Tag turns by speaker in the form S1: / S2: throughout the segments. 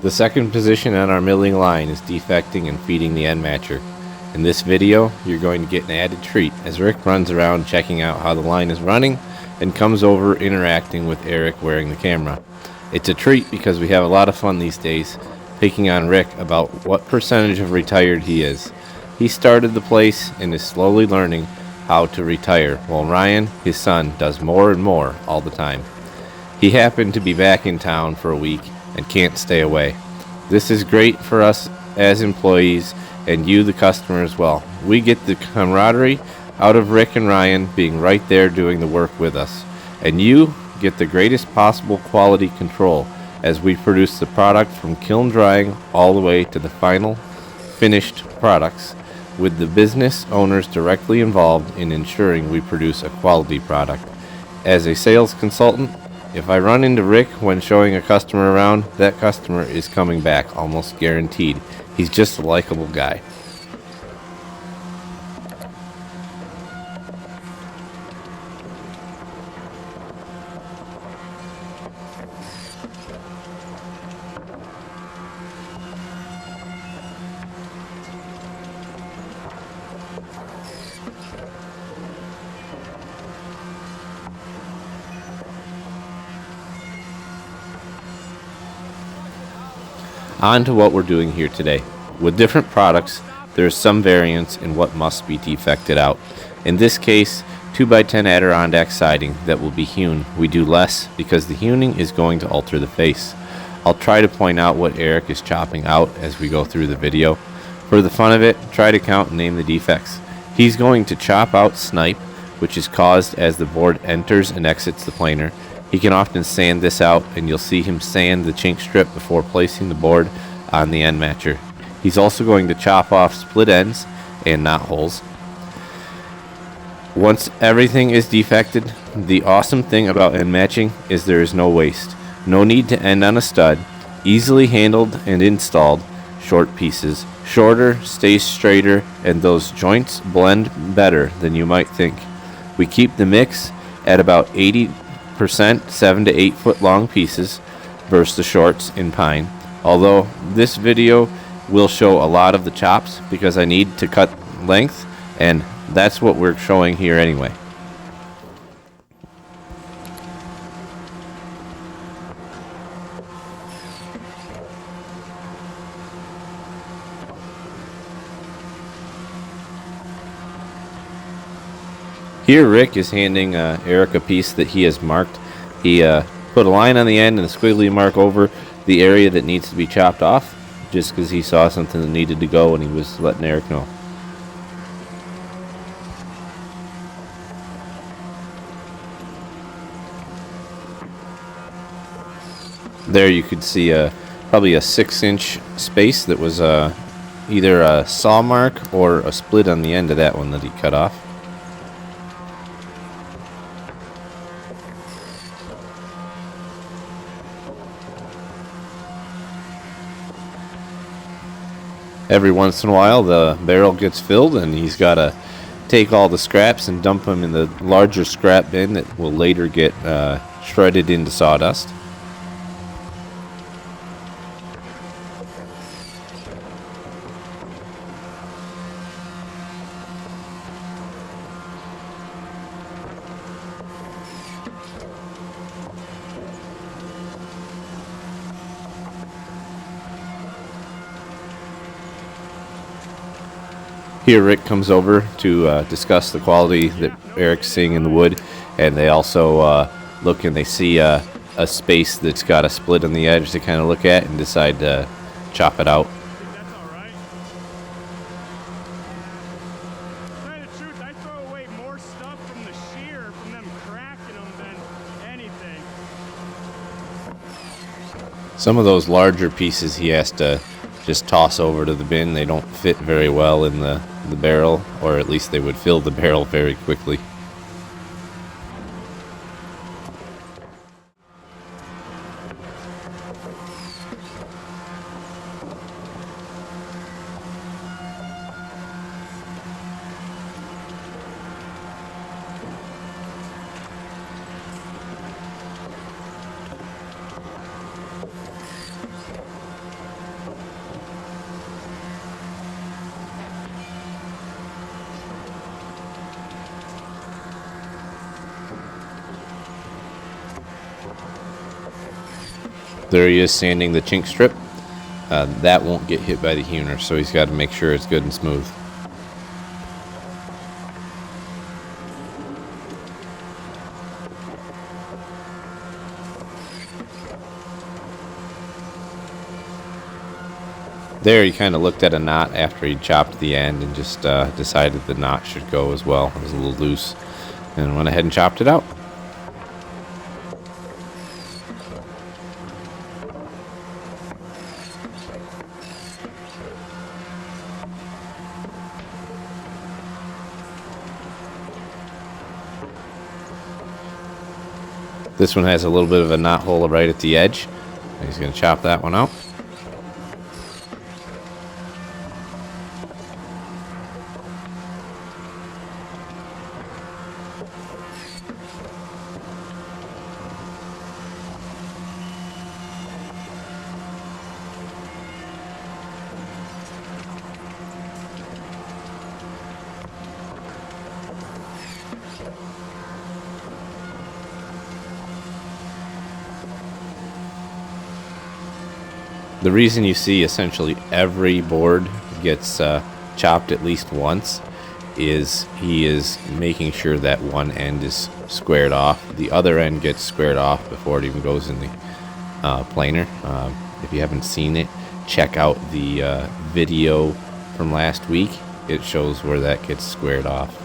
S1: The second position on our milling line is defecting and feeding the end matcher. In this video, you're going to get an added treat as Rick runs around checking out how the line is running and comes over interacting with Eric wearing the camera. It's a treat because we have a lot of fun these days picking on Rick about what percentage of retired he is. He started the place and is slowly learning how to retire, while Ryan, his son, does more and more all the time. He happened to be back in town for a week and can't stay away. This is great for us as employees and you, the customer, as well. We get the camaraderie out of Rick and Ryan being right there doing the work with us, and you get the greatest possible quality control as we produce the product from kiln drying all the way to the final finished products, with the business owners directly involved in ensuring we produce a quality product. As a sales consultant, if I run into Rick when showing a customer around, that customer is coming back, almost guaranteed. He's just a likable guy. On to what we're doing here today. With different products, there is some variance in what must be defected out. In this case, 2x10 Adirondack siding that will be hewn. We do less because the hewing is going to alter the face. I'll try to point out what Eric is chopping out as we go through the video. For the fun of it, try to count and name the defects. He's going to chop out snipe, which is caused as the board enters and exits the planer. He can often sand this out, and you'll see him sand the chink strip before placing the board on the end matcher. He's also going to chop off split ends and knot holes. Once everything is defected, the awesome thing about end matching is there is no waste. No need to end on a stud. Easily handled and installed. Short pieces. Shorter, stays straighter, and those joints blend better than you might think. We keep the mix at about 80% 7 to 8 foot long pieces versus the shorts in pine. Although this video will show a lot of the chops because I need to cut length, and that's what we're showing here anyway. Here Rick is handing Eric a piece that he has marked. He put a line on the end and a squiggly mark over the area that needs to be chopped off, just because he saw something that needed to go and he was letting Eric know. There you could see probably a 6-inch space that was either a saw mark or a split on the end of that one that he cut off. Every once in a while the barrel gets filled and he's got to take all the scraps and dump them in the larger scrap bin that will later get shredded into sawdust. Here Rick comes over to discuss the quality that Eric's seeing in the wood, and they also look and they see a space that's got a split on the edge to kind of look at and decide to chop it out.
S2: That's all right. To tell you the truth, I throw away more stuff from the shear, from them cracking them, than anything.
S1: Some of those larger pieces he has to just toss over to the bin. They don't fit very well in the barrel, or at least they would fill the barrel very quickly. There he is sanding the chink strip. That won't get hit by the hewer, so he's got to make sure it's good and smooth. There he kind of looked at a knot after he chopped the end and just decided the knot should go as well. It was a little loose and went ahead and chopped it out. This one has a little bit of a knot hole right at the edge. He's going to chop that one out. The reason you see essentially every board gets chopped at least once is he is making sure that one end is squared off. The other end gets squared off before it even goes in the planer. If you haven't seen it, check out the video from last week. It shows where that gets squared off.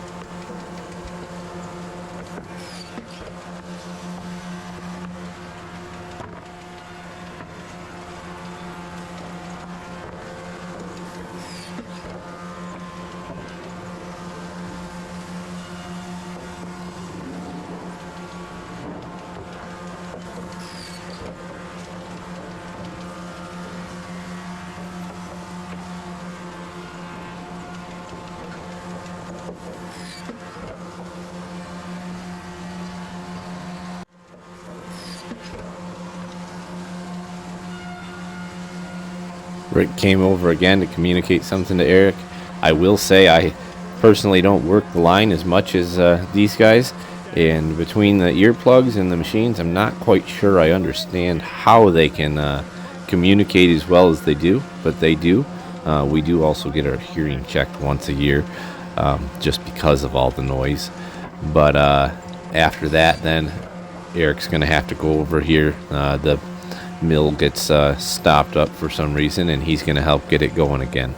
S1: Rick came over again to communicate something to Eric. I will say I personally don't work the line as much as these guys, and between the earplugs and the machines, I'm not quite sure I understand how they can communicate as well as they do, but they do. We do also get our hearing checked once a year, just because of all the noise. But after that, then Eric's going to have to go over here. The mill gets stopped up for some reason, and he's going to help get it going again.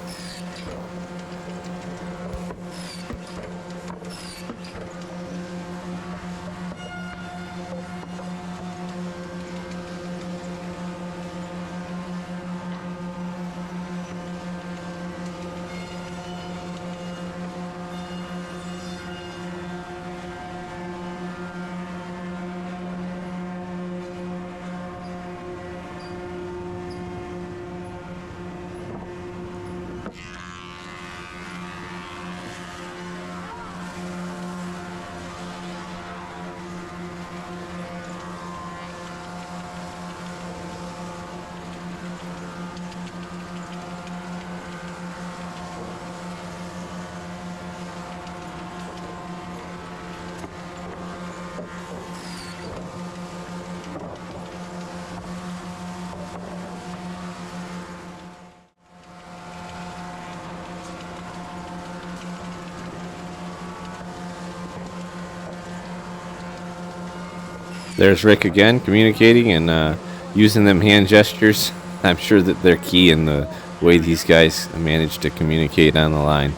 S1: There's Rick again, communicating and using them hand gestures. I'm sure that they're key in the way these guys manage to communicate on the line.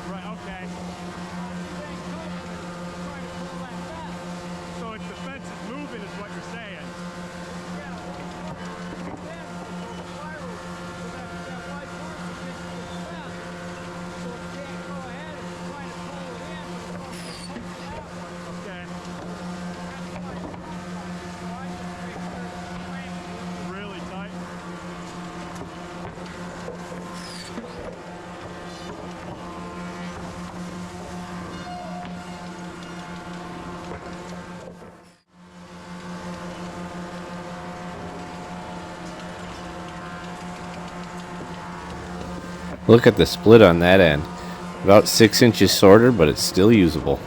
S2: Right, okay. So it's the fence is moving is what you're saying. Okay. Really tight.
S1: Look at the split on that end. About 6 inches shorter, but it's still usable.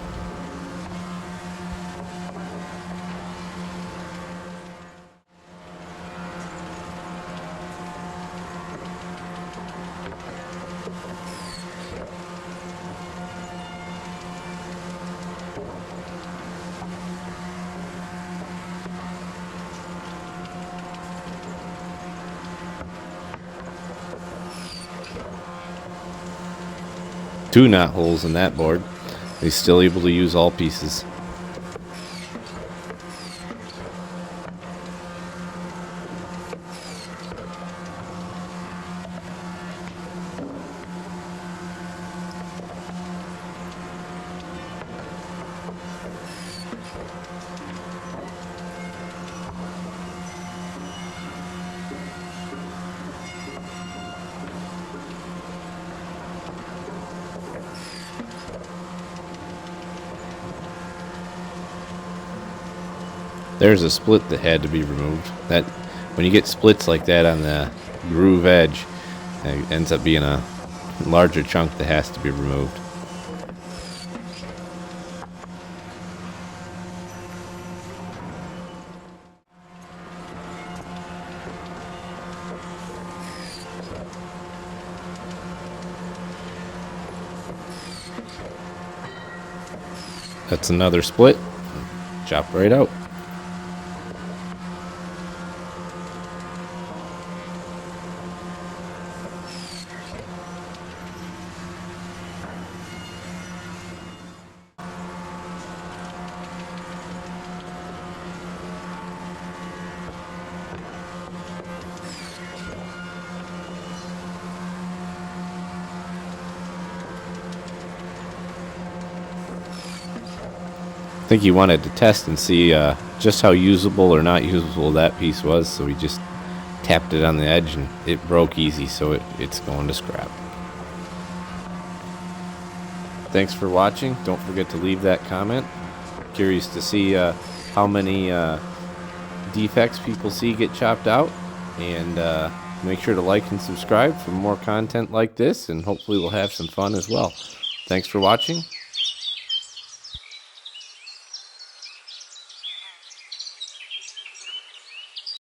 S1: 2 knot holes in that board. He's still able to use all pieces. There's a split that had to be removed. That when you get splits like that on the groove edge, it ends up being a larger chunk that has to be removed. That's another split. Chop right out. I think he wanted to test and see just how usable or not usable that piece was, so he just tapped it on the edge and it broke easy, so it's going to scrap. Thanks for watching. Don't forget to leave that comment. Curious to see how many defects people see get chopped out, and make sure to like and subscribe for more content like this, and hopefully we'll have some fun as well. Thanks for watching.